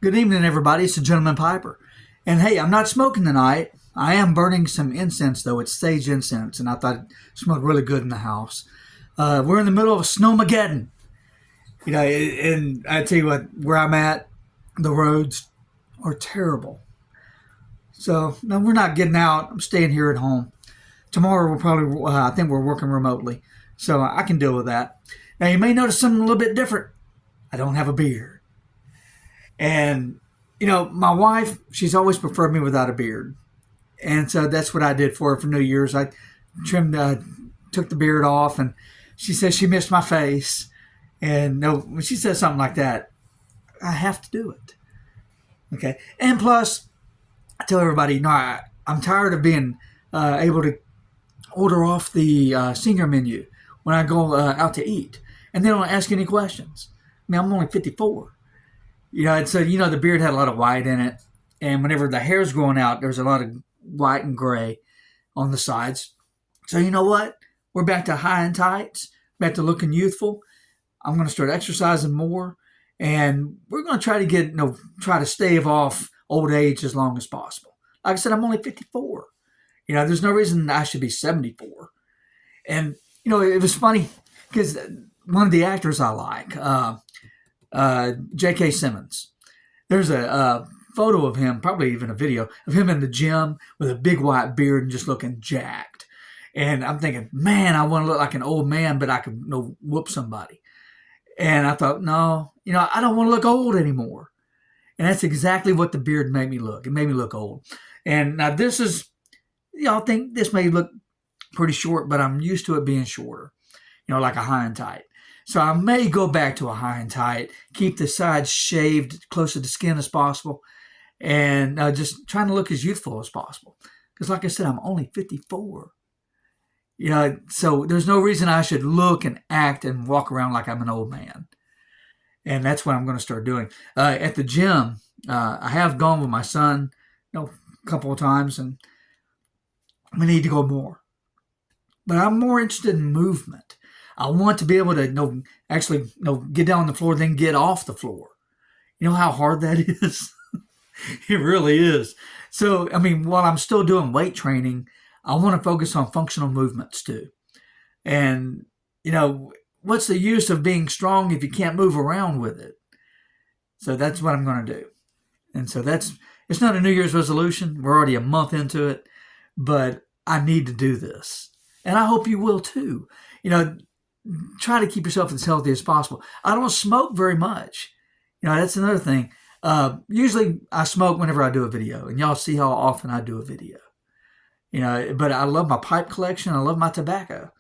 Good evening, everybody. It's the Gentleman Piper. And hey, I'm not smoking tonight. I am burning some incense, though. It's sage incense, and I thought it smelled really good in the house. We're in the middle of a snowmageddon. And I tell you what, where I'm at, the roads are terrible. So, no, we're not getting out. I'm staying here at home. Tomorrow, I think we're working remotely. So I can deal with that. Now, you may notice something a little bit different. I don't have a beard. And, my wife, she's always preferred me without a beard. And so that's what I did for her for New Year's. I took the beard off, and she says she missed my face. And no, when she says something like that, I have to do it. Okay. And plus, I tell everybody, I'm tired of being able to order off the senior menu when I go out to eat. And they don't ask any questions. I mean, I'm only 54. And so, the beard had a lot of white in it. And whenever the hair's growing out, there's a lot of white and gray on the sides. So you know what? We're back to high and tights, back to looking youthful. I'm going to start exercising more. And we're going to try to stave off old age as long as possible. Like I said, I'm only 54. There's no reason I should be 74. And, it was funny because one of the actors I like, J.K. Simmons. There's a photo of him, probably even a video, of him in the gym with a big white beard and just looking jacked. And I'm thinking, man, I want to look like an old man, but I could whoop somebody. And I thought, no, I don't want to look old anymore. And that's exactly what the beard made me look. It made me look old. And now this is, I think this may look pretty short, but I'm used to it being shorter, like a high and tight. So I may go back to a high and tight, keep the sides shaved close to the skin as possible, and just trying to look as youthful as possible. Because like I said, I'm only 54. So there's no reason I should look and act and walk around like I'm an old man. And that's what I'm going to start doing. At the gym, I have gone with my son, a couple of times, and we need to go more. But I'm more interested in movement. I want to be able to actually get down on the floor, then get off the floor. You know how hard that is? It really is. So, while I'm still doing weight training, I want to focus on functional movements too. And, what's the use of being strong if you can't move around with it? So that's what I'm going to do. And so it's not a New Year's resolution. We're already a month into it, but I need to do this. And I hope you will too. Try to keep yourself as healthy as possible. I don't smoke very much. That's another thing. Usually I smoke whenever I do a video, and y'all see how often I do a video. But I love my pipe collection. I love my tobacco,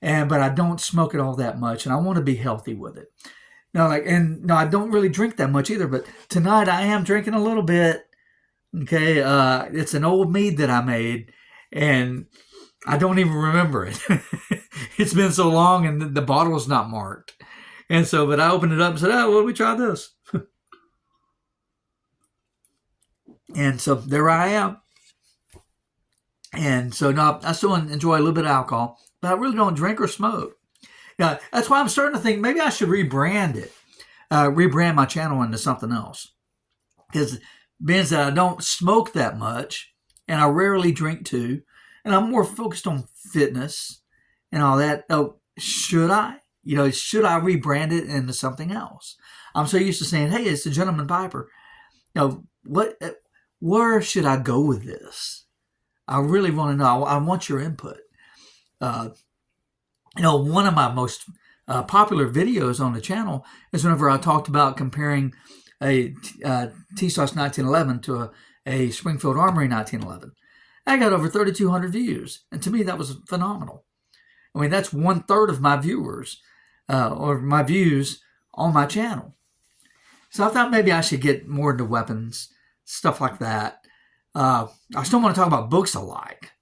but I don't smoke it all that much, and I want to be healthy with it. I don't really drink that much either, but tonight I am drinking a little bit. Okay. It's an old mead that I made, and I don't even remember it. It's been so long, and the bottle is not marked. And so, but I opened it up and said, "Oh, let me try this." And so there I am. And so now I still enjoy a little bit of alcohol, but I really don't drink or smoke. Now, that's why I'm starting to think maybe I should rebrand my channel into something else. Because being that I don't smoke that much, and I rarely drink too, and I'm more focused on fitness and all that. Oh, should I? Should I rebrand it into something else? I'm so used to saying, "Hey, it's the Gentleman Piper." Where should I go with this? I really want to know. I want your input. One of my most popular videos on the channel is whenever I talked about comparing a T-Sauce 1911 to a Springfield Armory 1911. I got over 3,200 views. And to me, that was phenomenal. That's 1/3 of my viewers or my views on my channel. So I thought maybe I should get more into weapons, stuff like that. I still want to talk about books I like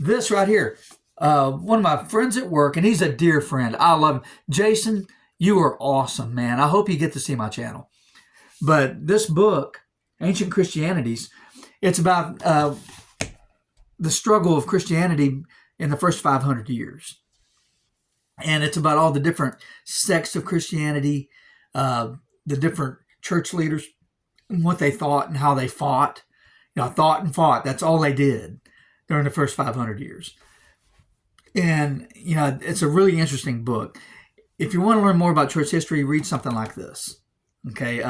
this right here. One of my friends at work, and he's a dear friend. I love him. Jason, you are awesome, man. I hope you get to see my channel. But this book, Ancient Christianities, it's about the struggle of Christianity in the first 500 years. And it's about all the different sects of Christianity, the different church leaders and what they thought and how they fought. Thought and fought. That's all they did during the first 500 years. And, it's a really interesting book. If you want to learn more about church history, read something like this. Okay.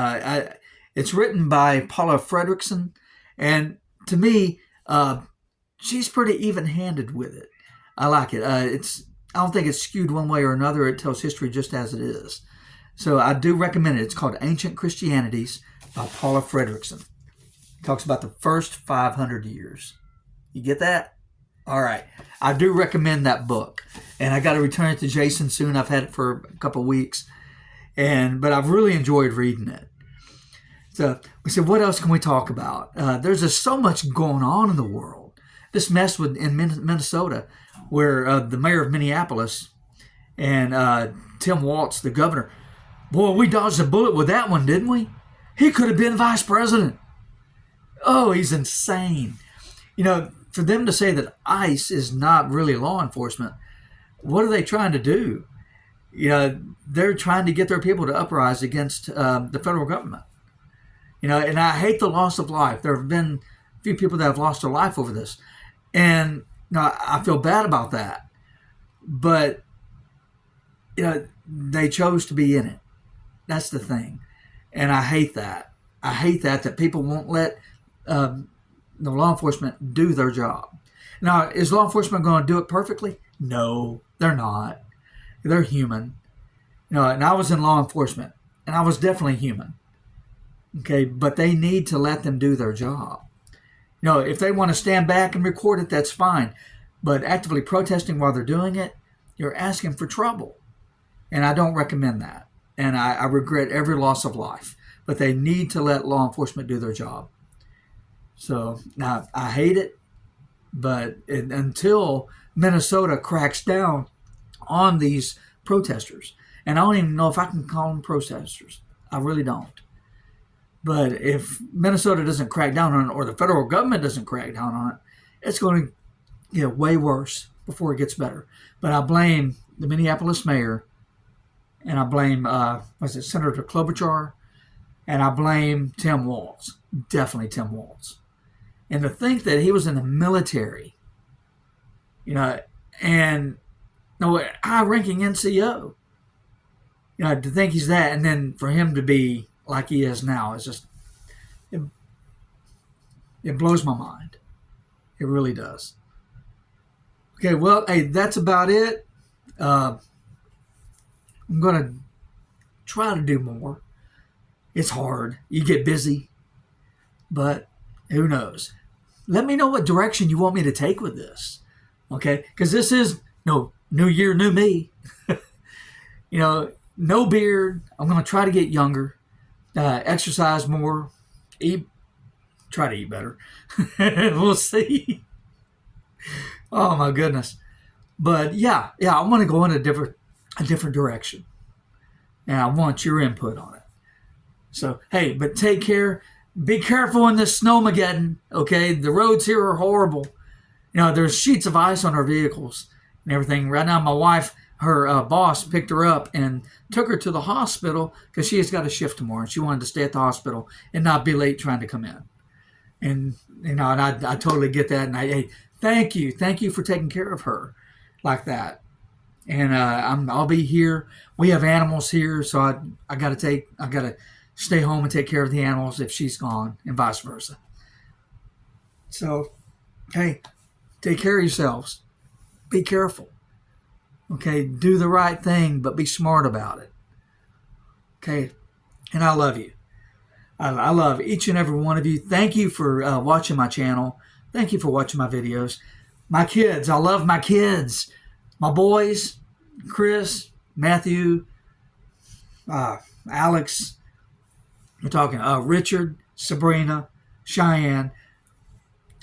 It's written by Paula Fredrickson. And to me, she's pretty even-handed with it. I like it. I don't think it's skewed one way or another. It tells history just as it is. So I do recommend it. It's called Ancient Christianities by Paula Fredrickson. It talks about the first 500 years. You get that? All right. I do recommend that book. And I got to return it to Jason soon. I've had it for a couple of weeks. But I've really enjoyed reading it. So we said, what else can we talk about? There's just so much going on in the world. This mess in Minnesota, where the mayor of Minneapolis and Tim Walz, the governor, boy, we dodged a bullet with that one, didn't we? He could have been vice president. Oh, he's insane. For them to say that ICE is not really law enforcement, what are they trying to do? They're trying to get their people to uprise against the federal government. And I hate the loss of life. There have been a few people that have lost their life over this. And I feel bad about that. But, they chose to be in it. That's the thing. And I hate that. I hate that people won't let the law enforcement do their job. Now, is law enforcement going to do it perfectly? No, they're not. They're human. And I was in law enforcement, and I was definitely human. Okay, but they need to let them do their job. If they want to stand back and record it, that's fine. But actively protesting while they're doing it, you're asking for trouble. And I don't recommend that. And I regret every loss of life. But they need to let law enforcement do their job. So now I hate it, but until Minnesota cracks down on these protesters, and I don't even know if I can call them protesters. I really don't. But if Minnesota doesn't crack down on it, or the federal government doesn't crack down on it, it's going to get way worse before it gets better. But I blame the Minneapolis mayor, and I blame Senator Klobuchar, and I blame Tim Walz. Definitely Tim Walz. And to think that he was in the military, and high-ranking NCO, to think he's that, and then for him to be like he is now is just, it blows my mind. It really does. Okay, well, hey, that's about it. I'm going to try to do more. It's hard. You get busy. But who knows? Let me know what direction you want me to take with this. Okay? Because this is, new year, new me. No beard. I'm going to try to get younger. Exercise more. Try to eat better. We'll see. Oh, my goodness. But, yeah, I want to go in a different direction. And I want your input on it. So, hey, but take care. Be careful in this snowmageddon, okay? The roads here are horrible. There's sheets of ice on our vehicles and everything. Right now, my wife, her boss, picked her up and took her to the hospital because she has got a shift tomorrow. And she wanted to stay at the hospital and not be late trying to come in. And, and I totally get that. And hey, thank you. Thank you for taking care of her like that. And I'll be here. We have animals here, so I got to stay home and take care of the animals if she's gone, and vice versa. So, hey, take care of yourselves. Be careful. Okay, do the right thing, but be smart about it. Okay, and I love you. I love each and every one of you. Thank you for watching my channel. Thank you for watching my videos. My kids, I love my kids. My boys, Chris, Matthew, Alex. We're talking Richard, Sabrina, Cheyenne.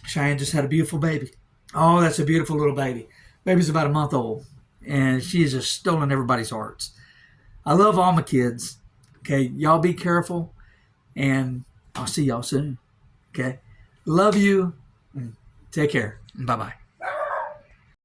Cheyenne just had a beautiful baby. Oh, that's a beautiful little baby. Baby's about a month old. And she's just stolen everybody's hearts. I love all my kids. Okay, y'all be careful. And I'll see y'all soon. Okay, love you. Take care. Bye-bye.